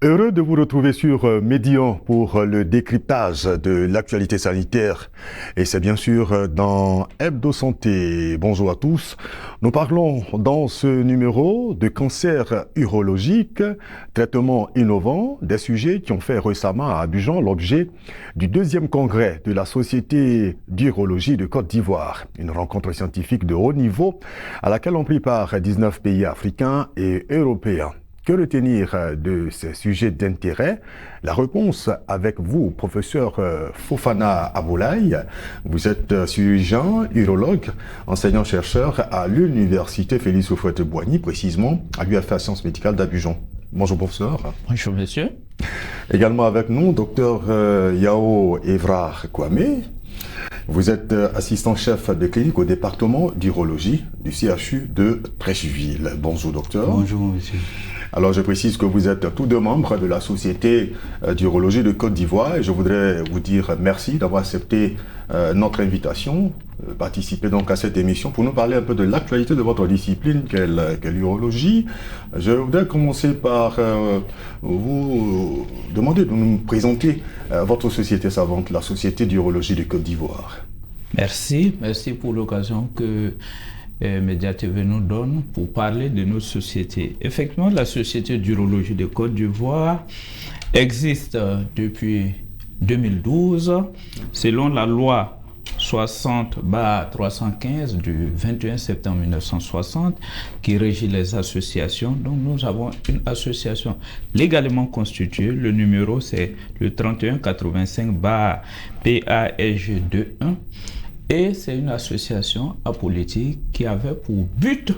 Heureux de vous retrouver sur Médian pour le décryptage de l'actualité sanitaire. Et c'est bien sûr dans Hebdo Santé. Bonjour à tous. Nous parlons dans ce numéro de cancer urologique, traitement innovant, des sujets qui ont fait récemment à Abidjan l'objet du 2e congrès de la Société d'urologie de Côte d'Ivoire. Une rencontre scientifique de haut niveau à laquelle ont pris part 19 pays africains et européens. Que retenir de ces sujets d'intérêt? La réponse avec vous, professeur Fofana Aboulaye. Vous êtes chirurgien, urologue, enseignant-chercheur à l'université Félix Houphouët-Boigny, précisément à l'UFA Sciences Médicales d'Abidjan. Bonjour professeur. Bonjour monsieur. Également avec nous, docteur Yao Evrar Kwame. Vous êtes assistant-chef de clinique au département d'urologie du CHU de Treichville. Bonjour docteur. Bonjour monsieur. Alors je précise que vous êtes tous deux membres de la Société d'urologie de Côte d'Ivoire et je voudrais vous dire merci d'avoir accepté notre invitation, participer donc à cette émission pour nous parler un peu de l'actualité de votre discipline qu'est l'urologie. Je voudrais commencer par vous demander de nous présenter votre société savante, la Société d'urologie de Côte d'Ivoire. Merci pour l'occasion que Média TV nous donne pour parler de notre société. Effectivement, la Société d'urologie de Côte d'Ivoire existe depuis 2012 selon la loi 60/315 du 21 septembre 1960 qui régit les associations. Donc nous avons une association légalement constituée. Le numéro c'est le 3185/PASG21. Et c'est une association apolitique qui avait pour but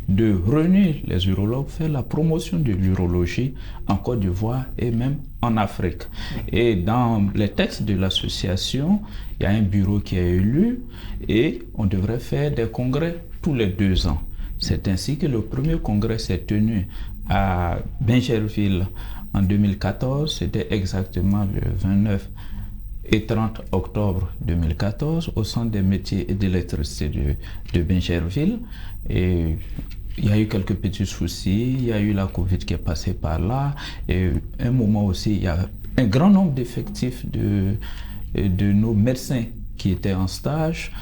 de réunir les urologues, faire la promotion de l'urologie en Côte d'Ivoire et même en Afrique. Et dans les textes de l'association, il y a un bureau qui est élu et on devrait faire des congrès tous les 2 ans. C'est ainsi que le premier congrès s'est tenu à Bingerville en 2014, c'était exactement le 29 et 30 octobre 2014 au Centre des métiers et de l'électricité de Bingerville. Et il y a eu quelques petits soucis, il y a eu la Covid qui est passée par là, et un moment aussi, il y a un grand nombre d'effectifs de nos médecins qui étaient en stage.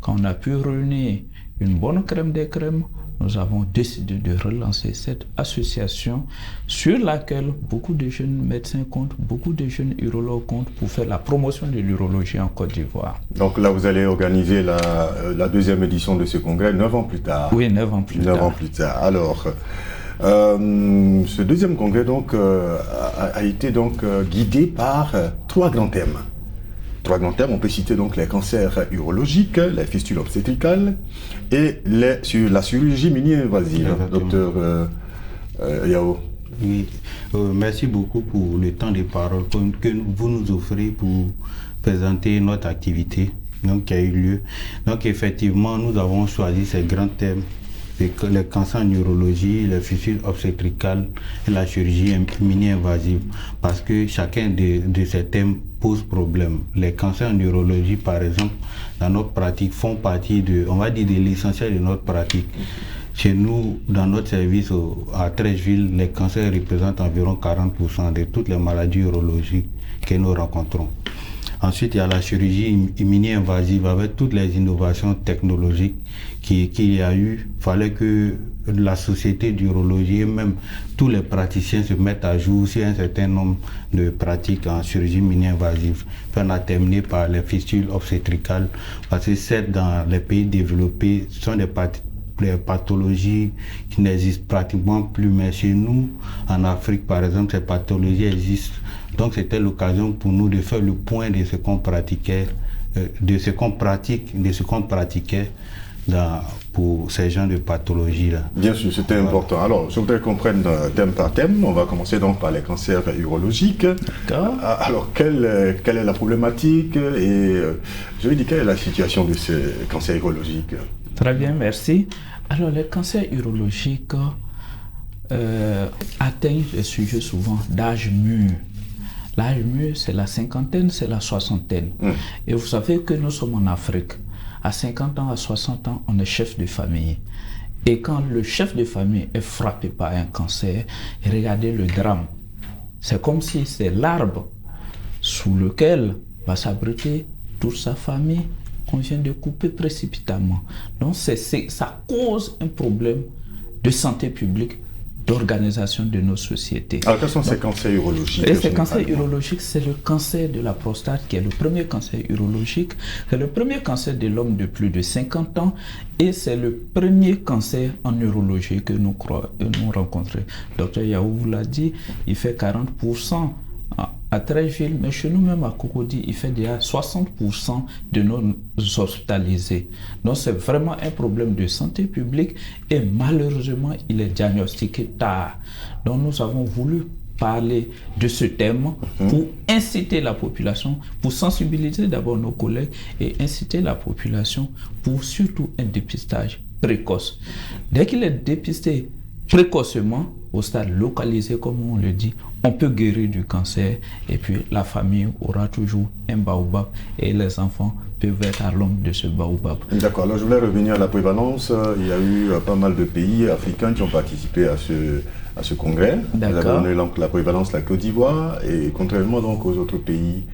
Quand on a pu réunir une bonne crème des crèmes, nous avons décidé de relancer cette association sur laquelle beaucoup de jeunes médecins comptent, beaucoup de jeunes urologues comptent pour faire la promotion de l'urologie en Côte d'Ivoire. Donc là, vous allez organiser la 2e édition de ce congrès 9 ans plus tard. Oui, 9 ans plus tard. 9 ans plus tard. Alors, ce 2e congrès donc, a été donc, guidé par 3 grands thèmes. 3 grands thèmes, on peut citer donc les cancers urologiques, les fistules obstétricales et la chirurgie mini-invasive. Docteur Yao. Oui, merci beaucoup pour le temps de parole que vous nous offrez pour présenter notre activité qui a eu lieu. Donc effectivement, nous avons choisi ces grands thèmes, les cancers en urologie, les fistules obstétricales et la chirurgie mini-invasive, parce que chacun de ces thèmes pose problème. Les cancers en urologie, par exemple, dans notre pratique, font partie de l'essentiel de notre pratique. Chez nous, dans notre service à Treichville, les cancers représentent environ 40% de toutes les maladies urologiques que nous rencontrons. Ensuite, il y a la chirurgie mini-invasive avec toutes les innovations technologiques qu'il y a eu. Il fallait que la société d'urologie et même tous les praticiens se mettent à jour sur un certain nombre de pratiques en chirurgie mini-invasive. On a terminé par les fistules obstétricales parce que c'est dans les pays développés, ce sont des pathologies qui n'existent pratiquement plus. Mais chez nous, en Afrique par exemple, ces pathologies existent. Donc c'était l'occasion pour nous de faire le point de ce qu'on pratiquait, de ce qu'on pratiquait pour ces genres de pathologies-là. Bien sûr, c'était important. Alors, je voudrais qu'on prenne thème par thème. On va commencer donc par les cancers urologiques. D'accord. Alors, quelle est la problématique et je vais dire quelle est la situation de ces cancers urologiques? Très bien, merci. Alors, les cancers urologiques atteignent les sujets souvent d'âge mûr. L'âge mûr, c'est la cinquantaine, c'est la soixantaine. Et vous savez que nous sommes en Afrique. À 50 ans, à 60 ans, on est chef de famille. Et quand le chef de famille est frappé par un cancer, regardez le drame. C'est comme si c'est l'arbre sous lequel va s'abriter toute sa famille qu'on vient de couper précipitamment. Donc ça cause un problème de santé publique, d'organisation de nos sociétés. Alors quels sont ces cancers urologiques? Ces cancers urologiques, c'est le cancer de la prostate qui est le premier cancer urologique. C'est le premier cancer de l'homme de plus de 50 ans et c'est le premier cancer en urologie que nous rencontrons. Docteur Yahou vous l'a dit, il fait 40% à Treichville, mais chez nous-mêmes à Cocody, il fait déjà 60% de nos hospitalisés. Donc c'est vraiment un problème de santé publique et malheureusement, il est diagnostiqué tard. Donc nous avons voulu parler de ce thème pour inciter la population, pour sensibiliser d'abord nos collègues et inciter la population pour surtout un dépistage précoce. Dès qu'il est dépisté précocement, au stade localisé, comme on le dit, on peut guérir du cancer et puis la famille aura toujours un baobab et les enfants peuvent être à l'ombre de ce baobab. D'accord, alors je voulais revenir à la prévalence. Il y a eu pas mal de pays africains qui ont participé à ce congrès. Vous avez donné donc la prévalence de la Côte d'Ivoire et contrairement donc aux autres pays,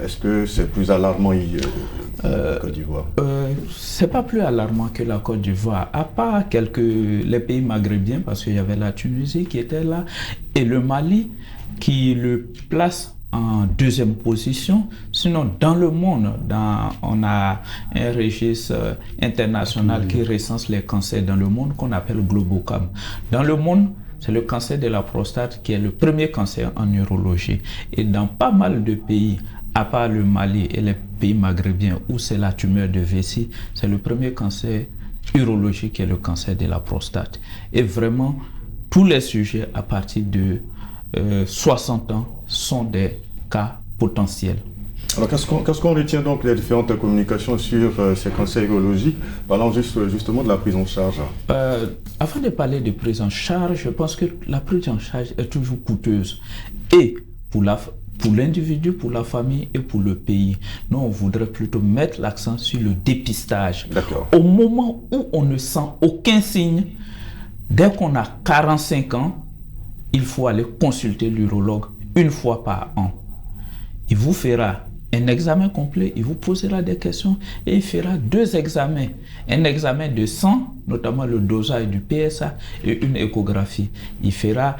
est-ce que c'est plus alarmant la Côte d'Ivoire? C'est pas plus alarmant que la Côte d'Ivoire, à part les pays maghrébiens, parce qu'il y avait la Tunisie qui était là, et le Mali qui le place en deuxième position. Sinon, dans le monde, on a un registre international qui recense les cancers dans le monde qu'on appelle Globocam. Dans le monde, c'est le cancer de la prostate qui est le premier cancer en urologie. Et dans pas mal de pays, à part le Mali et les pays maghrébiens où c'est la tumeur de vessie, c'est le premier cancer urologique qui est le cancer de la prostate. Et vraiment, tous les sujets à partir de 60 ans sont des cas potentiels. Alors qu'est-ce qu'on retient donc des différentes communications sur ces cancers urologiques? Parlons justement de la prise en charge. Avant de parler de prise en charge, je pense que la prise en charge est toujours coûteuse. Et pour l'individu, pour la famille et pour le pays. Nous, on voudrait plutôt mettre l'accent sur le dépistage. D'accord. Au moment où on ne sent aucun signe, dès qu'on a 45 ans, il faut aller consulter l'urologue une fois par an. Il vous fera un examen complet, il vous posera des questions et il fera 2 examens. Un examen de sang, notamment le dosage du PSA et une échographie. Il fera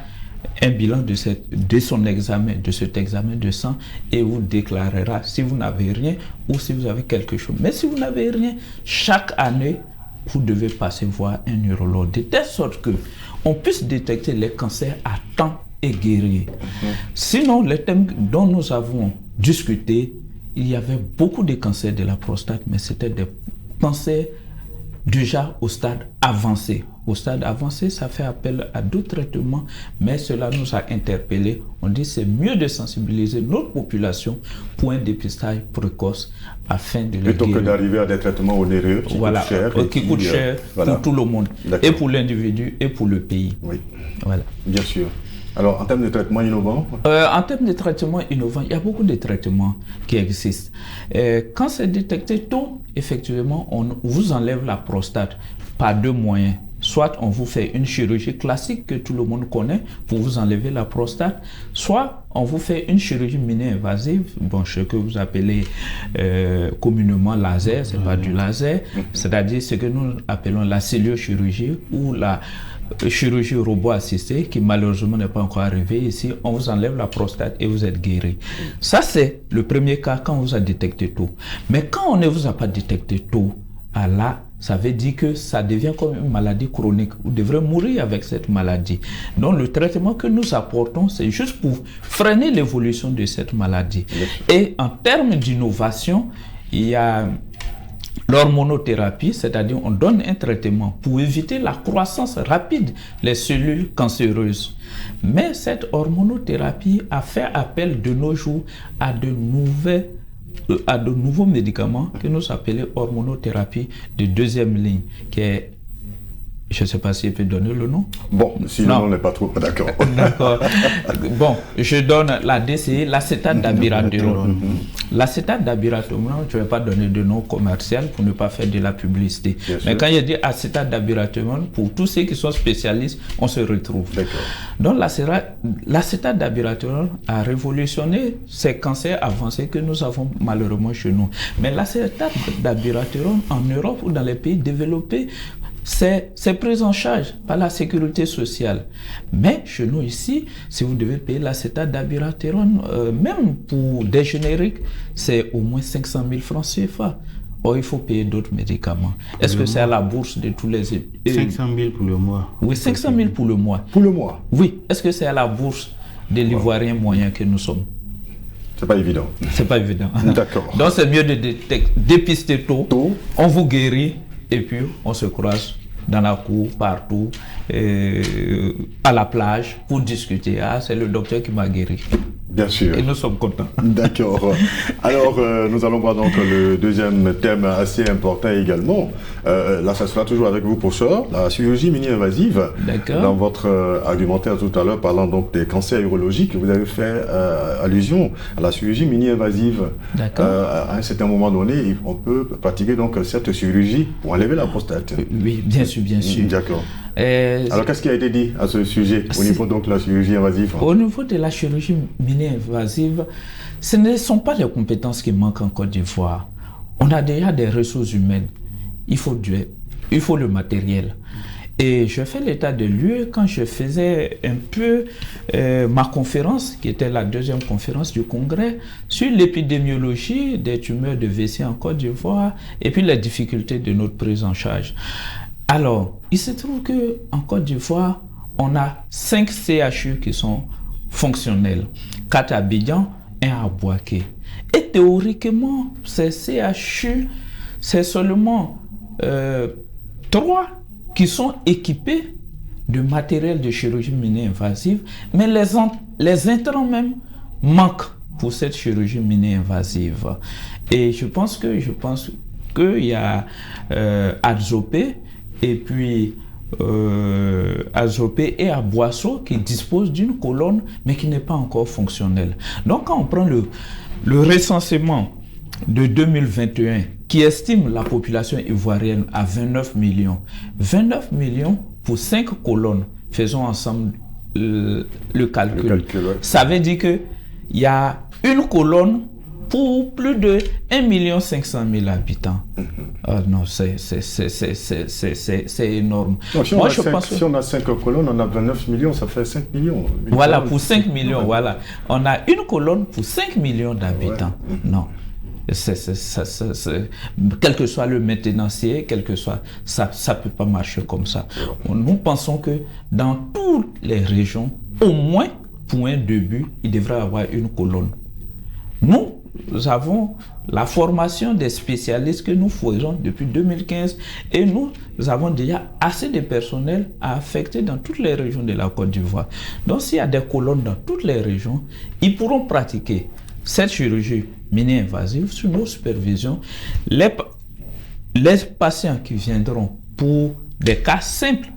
un bilan de cet examen de sang et vous déclarera si vous n'avez rien ou si vous avez quelque chose. Mais si vous n'avez rien, chaque année, vous devez passer voir un urologue de telle sorte que on puisse détecter les cancers à temps et guérir. Sinon, les thèmes dont nous avons discuté, il y avait beaucoup de cancers de la prostate, mais c'était des cancers déjà au stade avancé. Au stade avancé, ça fait appel à d'autres traitements, mais cela nous a interpellés. On dit que c'est mieux de sensibiliser notre population pour un dépistage précoce afin de les plutôt guérir. Que d'arriver à des traitements onéreux qui coûtent cher. Qui coûtent cher pour tout le monde, et pour l'individu et pour le pays. Oui, voilà. Bien sûr. Alors, en termes de traitements innovants? En termes de traitements innovants, il y a beaucoup de traitements qui existent. Quand c'est détecté tôt, effectivement, on vous enlève la prostate par 2 moyens. Soit on vous fait une chirurgie classique que tout le monde connaît pour vous enlever la prostate, soit on vous fait une chirurgie mini-invasive, ce que vous appelez communément laser, c'est pas du laser, c'est-à-dire ce que nous appelons la celluliochirurgie ou la chirurgie robot assistée qui malheureusement n'est pas encore arrivée ici. On vous enlève la prostate et vous êtes guéri. Ça c'est le premier cas quand on vous a détecté tôt. Mais quand on ne vous a pas détecté tôt, là ça veut dire que ça devient comme une maladie chronique. Vous devrez mourir avec cette maladie. Donc le traitement que nous apportons, c'est juste pour freiner l'évolution de cette maladie. Et en termes d'innovation, il y a l'hormonothérapie, c'est-à-dire on donne un traitement pour éviter la croissance rapide des cellules cancéreuses. Mais cette hormonothérapie a fait appel de nos jours à de nouveaux médicaments que nous appelons hormonothérapie de 2e ligne, qui est Je ne sais pas si je peux donner le nom. Bon, si le nom n'est pas trop... D'accord. D'accord. Bon, je donne la DCI, l'acétate d'abiraterone. L'acétate d'abiraterone, je ne vais pas donner de nom commercial pour ne pas faire de la publicité. Bien Mais sûr. quand je dis acétate d'abiraterone, pour tous ceux qui sont spécialistes, on se retrouve. D'accord. Donc l'acétate d'abiraterone a révolutionné ces cancers avancés que nous avons malheureusement chez nous. Mais l'acétate d'abiraterone en Europe ou dans les pays développés, c'est pris en charge par la sécurité sociale. Mais chez nous ici, si vous devez payer l'acétate d'abiraterone, même pour des génériques, c'est au moins 500 000 francs CFA. Or, il faut payer d'autres médicaments. Est-ce que c'est à la bourse de tous les... 500 000 pour le mois. Oui, 500 000 pour le mois. Pour le mois? Oui. Est-ce que c'est à la bourse de l'Ivoirien moyen que nous sommes? C'est pas évident. C'est pas évident. D'accord. Donc, c'est mieux de dépister tôt. Tôt. On vous guérit et puis on se croise dans la cour, partout, à la plage, pour discuter. Ah, c'est le docteur qui m'a guéri. Bien sûr. Et nous sommes contents. D'accord. Alors, nous allons voir donc le deuxième thème assez important également. Là, ça sera toujours avec vous, professeur. La chirurgie mini-invasive. D'accord. Dans votre argumentaire tout à l'heure, parlant donc des cancers urologiques, vous avez fait allusion à la chirurgie mini-invasive. D'accord. À un certain moment donné, on peut pratiquer donc cette chirurgie pour enlever la prostate. Oui, bien sûr, bien sûr. D'accord. Alors, qu'est-ce qui a été dit à ce sujet au niveau donc de la chirurgie invasive? Au niveau de la chirurgie mini-invasive, ce ne sont pas les compétences qui manquent en Côte d'Ivoire. On a déjà des ressources humaines. Il faut le matériel. Et je fais l'état de lieu quand je faisais un peu ma conférence, qui était la deuxième conférence du congrès, sur l'épidémiologie des tumeurs de vessie en Côte d'Ivoire et puis les difficultés de notre prise en charge. Alors, il se trouve qu'en Côte d'Ivoire, on a 5 CHU qui sont fonctionnels, 4 à Abidjan et 1 à Bouaké. Et théoriquement, ces CHU, c'est seulement 3 qui sont équipés de matériel de chirurgie mini-invasive, mais les intrants même manquent pour cette chirurgie mini-invasive. Et je pense qu'il y a Adzopé, et puis Azopé et à Boisseau qui disposent d'une colonne mais qui n'est pas encore fonctionnelle. Donc quand on prend le recensement de 2021 qui estime la population ivoirienne à 29 millions, 29 millions pour 5 colonnes, faisons ensemble le calcul. Ouais. Ça veut dire qu'il y a une colonne pour plus de 1 500 000 habitants. Non, c'est énorme. Non, si on a 5 colonnes, on a 29 millions, ça fait 5 millions. Voilà, pour 5 millions, voilà. On a une colonne pour 5 millions d'habitants. Ouais. Non. Quel que soit le maintenancier, quel que soit, ça ne peut pas marcher comme ça. Nous pensons que dans toutes les régions, au moins, pour un début, il devrait y avoir une colonne. Nous avons la formation des spécialistes que nous faisons depuis 2015 et nous avons déjà assez de personnel à affecter dans toutes les régions de la Côte d'Ivoire. Donc s'il y a des colonnes dans toutes les régions, ils pourront pratiquer cette chirurgie mini-invasive sous nos supervisions. Les patients qui viendront pour des cas simples,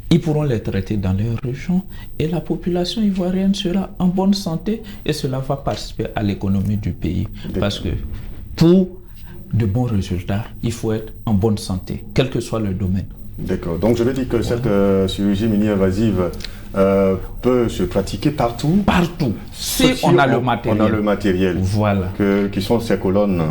ils pourront les traiter dans leur région et la population ivoirienne sera en bonne santé et cela va participer à l'économie du pays. Parce que pour de bons résultats, il faut être en bonne santé, quel que soit le domaine. D'accord. Donc je veux dire que cette chirurgie mini-invasive peut se pratiquer partout. Partout. Si on a le matériel. On a le matériel. Voilà. Qui sont ces colonnes.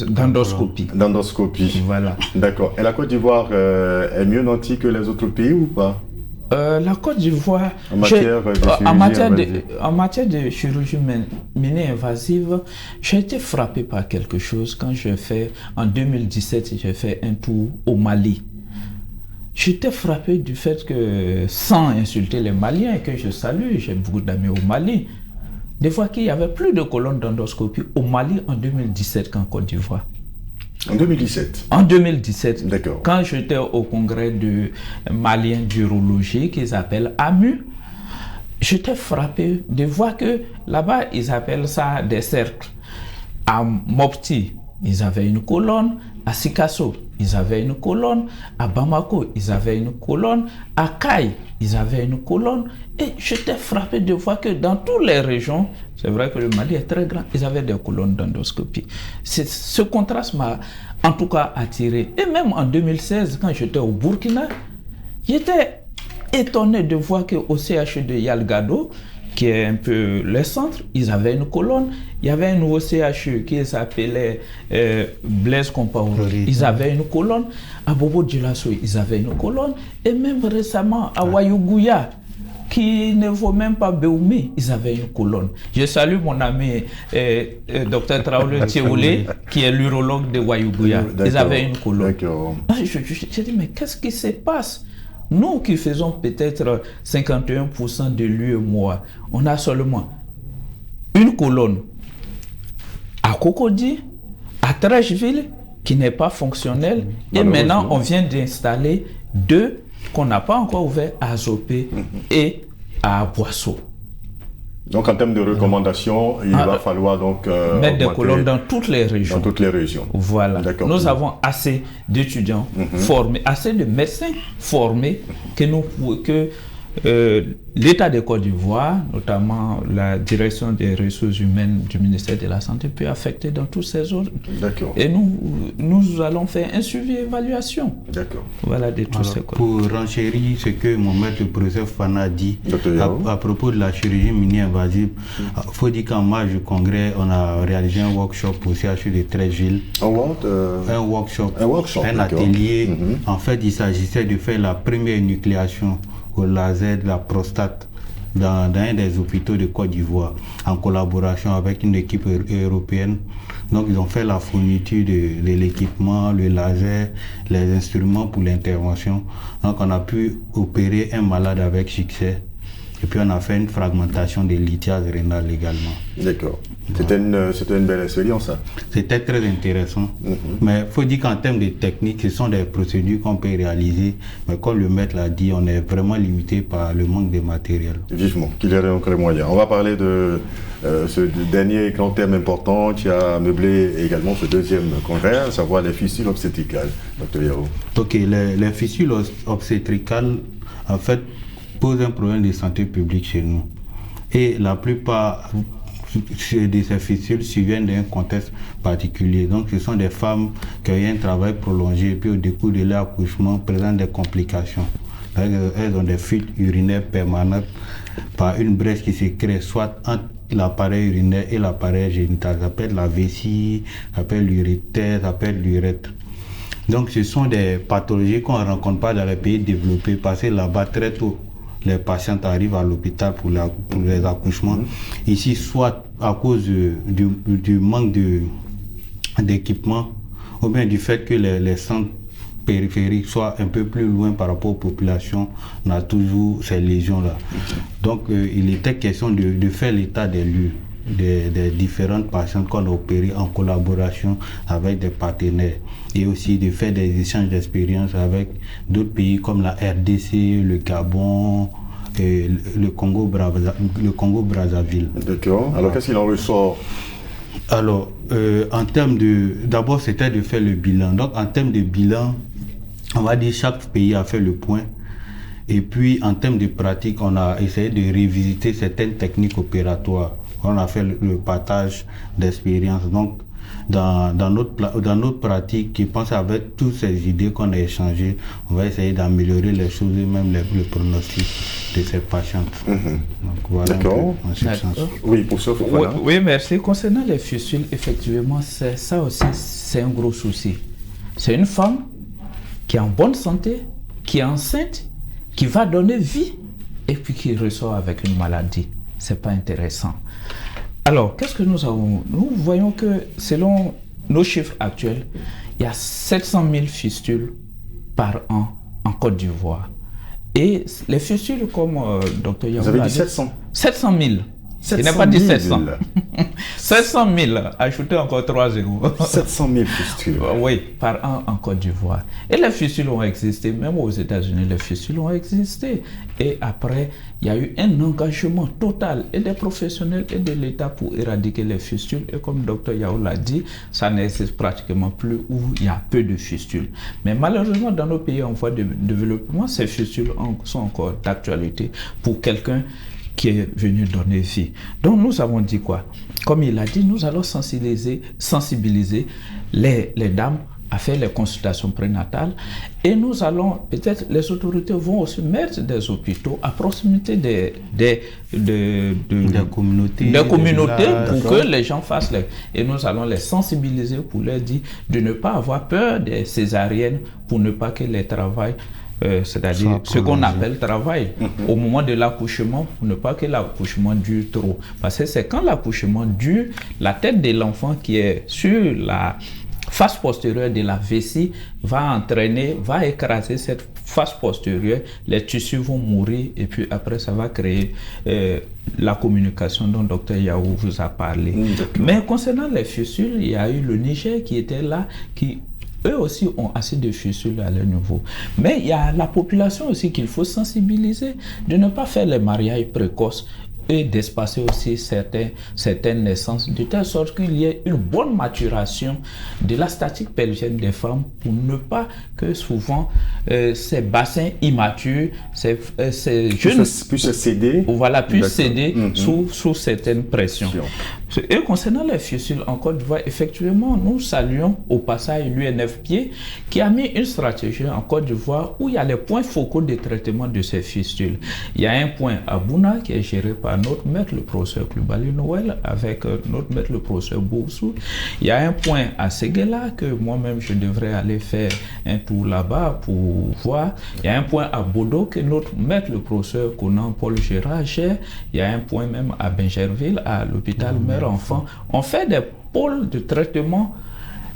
D'endoscopie. D'endoscopie. Voilà. D'accord. Et la Côte d'Ivoire est mieux nantie que les autres pays ou pas? La Côte d'Ivoire, en matière de chirurgie mini-invasive, j'ai été frappé par quelque chose quand en 2017, j'ai fait un tour au Mali. J'étais frappé du fait que, sans insulter les Maliens, et que je salue, j'ai beaucoup d'amis au Mali, de voir qu'il n'y avait plus de colonnes d'endoscopie au Mali en 2017 qu'en Côte d'Ivoire. En 2017? En 2017. D'accord. Quand j'étais au congrès de Malien d'urologie, qu'ils appellent AMU, j'étais frappé de voir que là-bas, ils appellent ça des cercles. À Mopti, ils avaient une colonne. À Sikasso, ils avaient une colonne. À Bamako, ils avaient une colonne. À Kayes, ils avaient une colonne. Et j'étais frappé de voir que dans toutes les régions, c'est vrai que le Mali est très grand, ils avaient des colonnes d'endoscopie. Ce contraste m'a en tout cas attiré. Et même en 2016, quand j'étais au Burkina, j'étais étonné de voir qu'au CHU de Yalgado, qui est un peu le centre, ils avaient une colonne. Il y avait un nouveau CHU qui s'appelait Blaise Compaoré. Ils avaient une colonne. À Bobo Djilasso, ils avaient une colonne. Et même récemment, à Wayougouya, qui ne vaut même pas Béoumé, ils avaient une colonne. Je salue mon ami Dr Traoré Thioulé, qui est l'urologue de Wayougouya. Ils avaient une colonne. J'ai dit, mais qu'est-ce qui se passe? Nous qui faisons peut-être 51% de l'UEMOA, on a seulement une colonne à Cocody, à Trècheville, qui n'est pas fonctionnelle. Et maintenant, on vient d'installer 2 qu'on n'a pas encore ouverts à Azopé et à Boisseau. Donc, en termes de recommandations, il va falloir donc mettre des colonnes dans toutes les régions. Dans toutes les régions. Voilà. Nous avons assez d'étudiants formés, assez de médecins formés que l'État de Côte d'Ivoire, notamment la direction des ressources humaines du ministère de la Santé, peut affecter dans toutes ces zones. D'accord. Et nous allons faire un suivi évaluation. D'accord. Voilà, de tous ces cas. Pour renchérir ce que mon maître le professeur Fana a dit à propos de la chirurgie mini-invasive, il faut dire qu'en marge du congrès, on a réalisé un workshop au CHU de Trècheville. Un workshop, un atelier. En fait, il s'agissait de faire la première énucléation au laser de la prostate dans un des hôpitaux de Côte d'Ivoire en collaboration avec une équipe européenne. Donc ils ont fait la fourniture de l'équipement, le laser, les instruments pour l'intervention. Donc on a pu opérer un malade avec succès. Et puis on a fait une fragmentation des lithiases rénales également. D'accord. C'était une belle expérience, ça. C'était très intéressant. Mais il faut dire qu'en termes de technique, ce sont des procédures qu'on peut réaliser. Mais comme le maître l'a dit, on est vraiment limité par le manque de matériel. Vivement, qu'il y ait donc les moyens. On va parler de ce dernier grand thème important qui a meublé également ce deuxième congrès, à savoir les fistules obstétricales. Dr Yao. Ok, les fistules obstétricales, en fait, posent un problème de santé publique chez nous. Et la plupart de ces fistules surviennent d'un contexte particulier. Donc ce sont des femmes qui ont eu un travail prolongé et puis au décours de leur accouchement présentent des complications. Elles ont des fuites urinaires permanentes par une brèche qui se crée soit entre l'appareil urinaire et l'appareil génital. Ça s'appelle la vessie, ça s'appelle l'urétère, ça s'appelle l'urètre. Donc ce sont des pathologies qu'on ne rencontre pas dans les pays développés parce que là-bas très tôt les patientes arrivent à l'hôpital pour les accouchements. Ici, soit à cause du manque d'équipement, ou bien du fait que les centres périphériques soient un peu plus loin par rapport aux populations, on a toujours ces lésions-là. Donc, il était question de faire l'état des lieux des différentes patientes qu'on a opérées en collaboration avec des partenaires et aussi de faire des échanges d'expériences avec d'autres pays comme la RDC, le Gabon et le Congo-Brazzaville. D'accord. Alors qu'est-ce qu'il en ressort? Alors, en termes d'abord c'était de faire le bilan. Donc en termes de bilan, on va dire chaque pays a fait le point. Et puis en termes de pratique, on a essayé de revisiter certaines techniques opératoires. On a fait le partage d'expérience. Donc, dans notre pratique, je pense avec toutes ces idées qu'on a échangées, on va essayer d'améliorer les choses et même le pronostic de ces patientes. Donc, voilà. D'accord. Oui, pour ça, oui, merci. Concernant les fistules, effectivement, ça aussi, c'est un gros souci. C'est une femme qui est en bonne santé, qui est enceinte, qui va donner vie et puis qui ressort avec une maladie. C'est pas intéressant. Alors, qu'est-ce que nous avons? Nous voyons que selon nos chiffres actuels, il y a 700 000 fistules par an en Côte d'Ivoire. Et les fistules, comme Dr Yao vous avez dit 700 700 000. Il n'a pas dit 700. 700 000, ajoutez encore 3 zéros. 700 000 fistules. Oui, par an en Côte d'Ivoire. Et les fistules ont existé, même aux États-Unis, les fistules ont existé. Et après, il y a eu un engagement total et des professionnels et de l'État pour éradiquer les fistules. Et comme le docteur Yao l'a dit, ça n'existe pratiquement plus où il y a peu de fistules. Mais malheureusement, dans nos pays en voie de développement, ces fistules sont encore d'actualité pour quelqu'un qui est venu donner vie. Donc nous avons dit quoi? Comme il a dit, nous allons sensibiliser les dames à faire les consultations prénatales et nous allons, peut-être les autorités vont aussi mettre des hôpitaux à proximité des communautés pour que les gens fassent et nous allons les sensibiliser pour leur dire de ne pas avoir peur des césariennes pour ne pas que les travails c'est-à-dire ce qu'on appelle travail au moment de l'accouchement pour ne pas que l'accouchement dure trop. Parce que c'est quand l'accouchement dure, la tête de l'enfant qui est sur la face postérieure de la vessie va écraser cette face postérieure, les tissus vont mourir et puis après ça va créer la communication dont Dr Yao vous a parlé. Mais concernant les fistules, il y a eu le Niger qui était là, qui eux aussi ont assez de fistules à leur niveau. Mais il y a la population aussi qu'il faut sensibiliser, de ne pas faire les mariages précoces et d'espacer aussi certaines naissances, de telle sorte qu'il y ait une bonne maturation de la statique pelvienne des femmes pour ne pas que souvent ces bassins immatures, ces jeunes puissent céder, sous certaines pressions. Et concernant les fistules en Côte d'Ivoire, effectivement, nous saluons au passage l'UNFPA qui a mis une stratégie en Côte d'Ivoire où il y a les points focaux de traitement de ces fistules. Il y a un point à Bouna qui est géré par notre maître, le professeur Klubali Noël, avec notre maître, le professeur Boursou. Il y a un point à Séguéla que moi-même je devrais aller faire un tour là-bas pour voir. Il y a un point à Bodo que notre maître, le professeur Conan Paul Gérard gère. Il y a un point même à Bingerville, à l'hôpital mère-enfant. On fait des pôles de traitement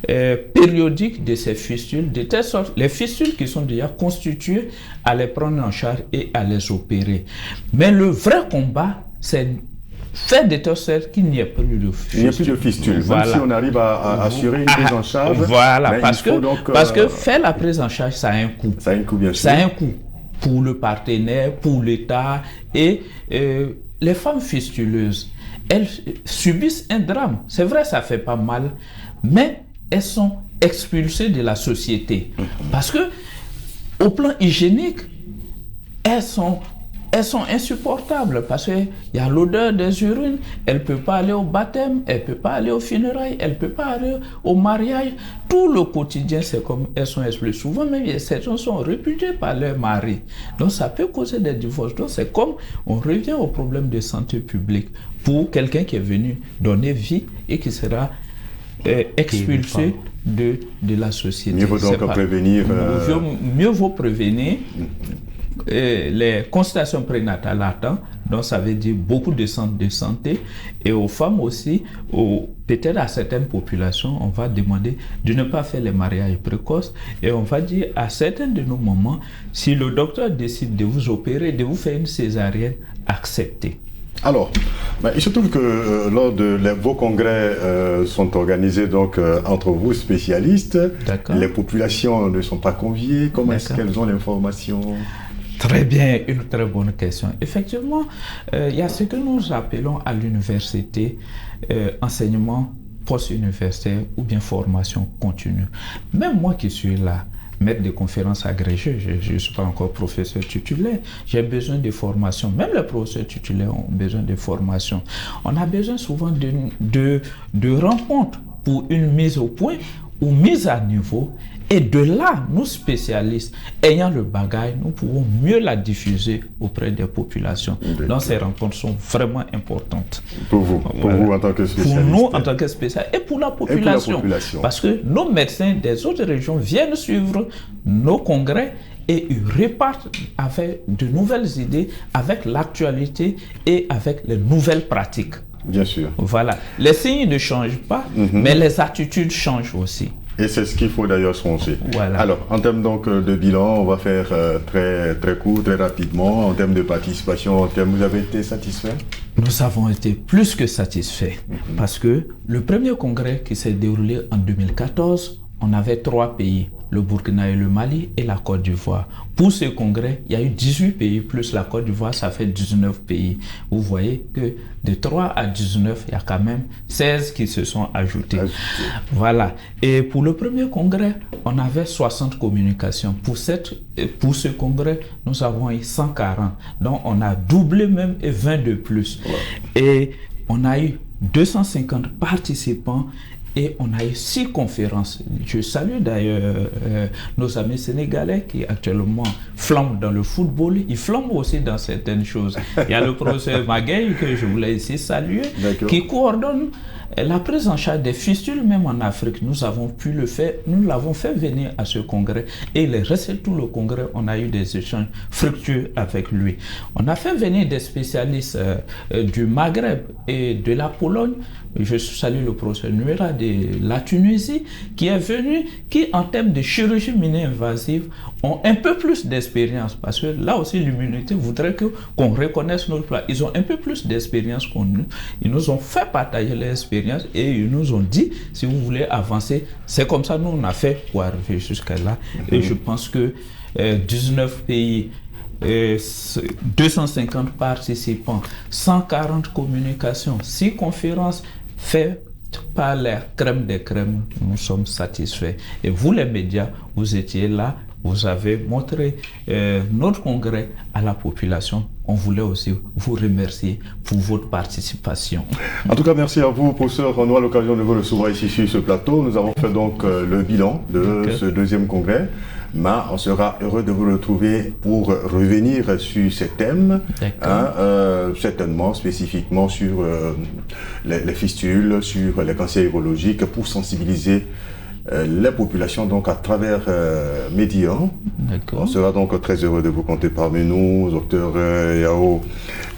périodique de ces fistules, de telle sorte les fistules qui sont déjà constituées à les prendre en charge et à les opérer. Mais le vrai combat, c'est faire de telle sorte qu'il n'y ait plus de fistules. Il n'y a plus de fistules, voilà. Même si on arrive à assurer une prise en charge. Voilà, parce que faire la prise en charge, ça a un coût. Ça a un coût, bien sûr. Ça a un coût pour le partenaire, pour l'État et les femmes fistuleuses, elles subissent un drame. C'est vrai, ça fait pas mal, mais elles sont expulsées de la société. Parce que, au plan hygiénique, elles sont insupportables parce qu'il y a l'odeur des urines, elle ne peut pas aller au baptême, elle ne peut pas aller aux funérailles, elle ne peut pas aller au mariage. Tout le quotidien, c'est comme elles sont expulsées. Souvent même, ces gens sont répudiés par leur mari. Donc ça peut causer des divorces. Donc c'est comme on revient au problème de santé publique pour quelqu'un qui est venu donner vie et qui sera expulsé de la société. Mieux vaut donc prévenir. Mieux vaut prévenir. Les consultations prénatales à temps, donc ça veut dire beaucoup de centres de santé, et aux femmes aussi, peut-être à certaines populations, on va demander de ne pas faire les mariages précoces, et on va dire à certains de nos mamans, si le docteur décide de vous opérer, de vous faire une césarienne, acceptez. Alors, il se trouve que lors de vos congrès sont organisés donc entre vous spécialistes, les populations ne sont pas conviées. Comment est-ce qu'elles ont l'information? Très bien, une très bonne question. Effectivement, il y a ce que nous appelons à l'université enseignement post-universitaire ou bien formation continue. Même moi qui suis là, maître de conférences agrégé, je ne suis pas encore professeur titulaire, j'ai besoin de formation. Même les professeurs titulaires ont besoin de formation. On a besoin souvent de rencontres pour une mise au point ou mise à niveau. Et de là, nous spécialistes, ayant le bagage, nous pouvons mieux la diffuser auprès des populations. Donc ces rencontres sont vraiment importantes. Pour vous, vous en tant que spécialiste. Pour nous en tant que spécialistes et pour la population. Parce que nos médecins des autres régions viennent suivre nos congrès et ils repartent avec de nouvelles idées, avec l'actualité et avec les nouvelles pratiques. Bien sûr. Voilà. Les signes ne changent pas, mais les attitudes changent aussi. Et c'est ce qu'il faut d'ailleurs songer. Voilà. Alors, en termes donc de bilan, on va faire très, très court, très rapidement. En termes de participation, vous avez été satisfait? Nous avons été plus que satisfaits parce que le premier congrès qui s'est déroulé en 2014, on avait 3 pays, le Burkina et le Mali et la Côte d'Ivoire. Pour ce congrès, il y a eu 18 pays plus la Côte d'Ivoire, ça fait 19 pays. Vous voyez que de 3 à 19, il y a quand même 16 qui se sont ajoutés. Voilà. Et pour le premier congrès, on avait 60 communications. Pour ce congrès, nous avons eu 140. Donc, on a doublé même et 20 de plus. Ouais. Et on a eu 250 participants. Et on a eu 6 conférences. Je salue d'ailleurs nos amis sénégalais qui actuellement flambent dans le football. Ils flambent aussi dans certaines choses. Il y a le professeur Maguey que je voulais ici saluer, qui coordonne la prise en charge des fistules même en Afrique. Nous avons pu le faire, nous l'avons fait venir à ce congrès. Et le reste de tout le congrès, on a eu des échanges fructueux avec lui. On a fait venir des spécialistes du Maghreb et de la Pologne. Je salue le professeur Nuera de la Tunisie qui est venu, qui en termes de chirurgie mini-invasive ont un peu plus d'expérience parce que là aussi l'immunité voudrait qu'on reconnaisse notre plan. Ils ont un peu plus d'expérience qu'on nous. Ils nous ont fait partager leur expérience et ils nous ont dit si vous voulez avancer, c'est comme ça nous on a fait pour arriver jusqu'à là. Et je pense que 19 pays, 250 participants, 140 communications, 6 conférences faites par la crème des crèmes, nous sommes satisfaits. Et vous les médias, vous étiez là, vous avez montré notre congrès à la population. On voulait aussi vous remercier pour votre participation. En tout cas, merci à vous, professeur. On aura l'occasion de vous recevoir ici sur ce plateau. Nous avons fait donc le bilan de ce 2e congrès. Mais on sera heureux de vous retrouver pour revenir sur ces thèmes, certainement spécifiquement sur les fistules, sur les cancers urologiques, pour sensibiliser les populations donc à travers Médian. On sera donc très heureux de vous compter parmi nous, docteur Yao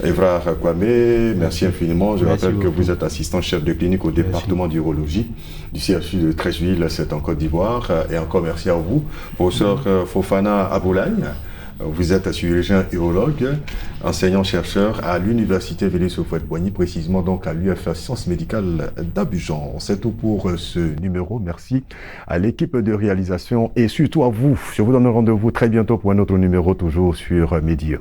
Evrard Kwame. Merci infiniment. Je rappelle que vous êtes assistant chef de clinique au département d'urologie du CHU de Treichville, c'est en Côte d'Ivoire. Et encore merci à vous, professeur Fofana Aboulaye. Vous êtes chirurgien urologue, enseignant-chercheur à l'université Vélez-Soufouette-Boigny, précisément donc à l'UFR Sciences Médicales d'Abidjan. C'est tout pour ce numéro. Merci à l'équipe de réalisation et surtout à vous. Je vous donne rendez-vous très bientôt pour un autre numéro, toujours sur Média.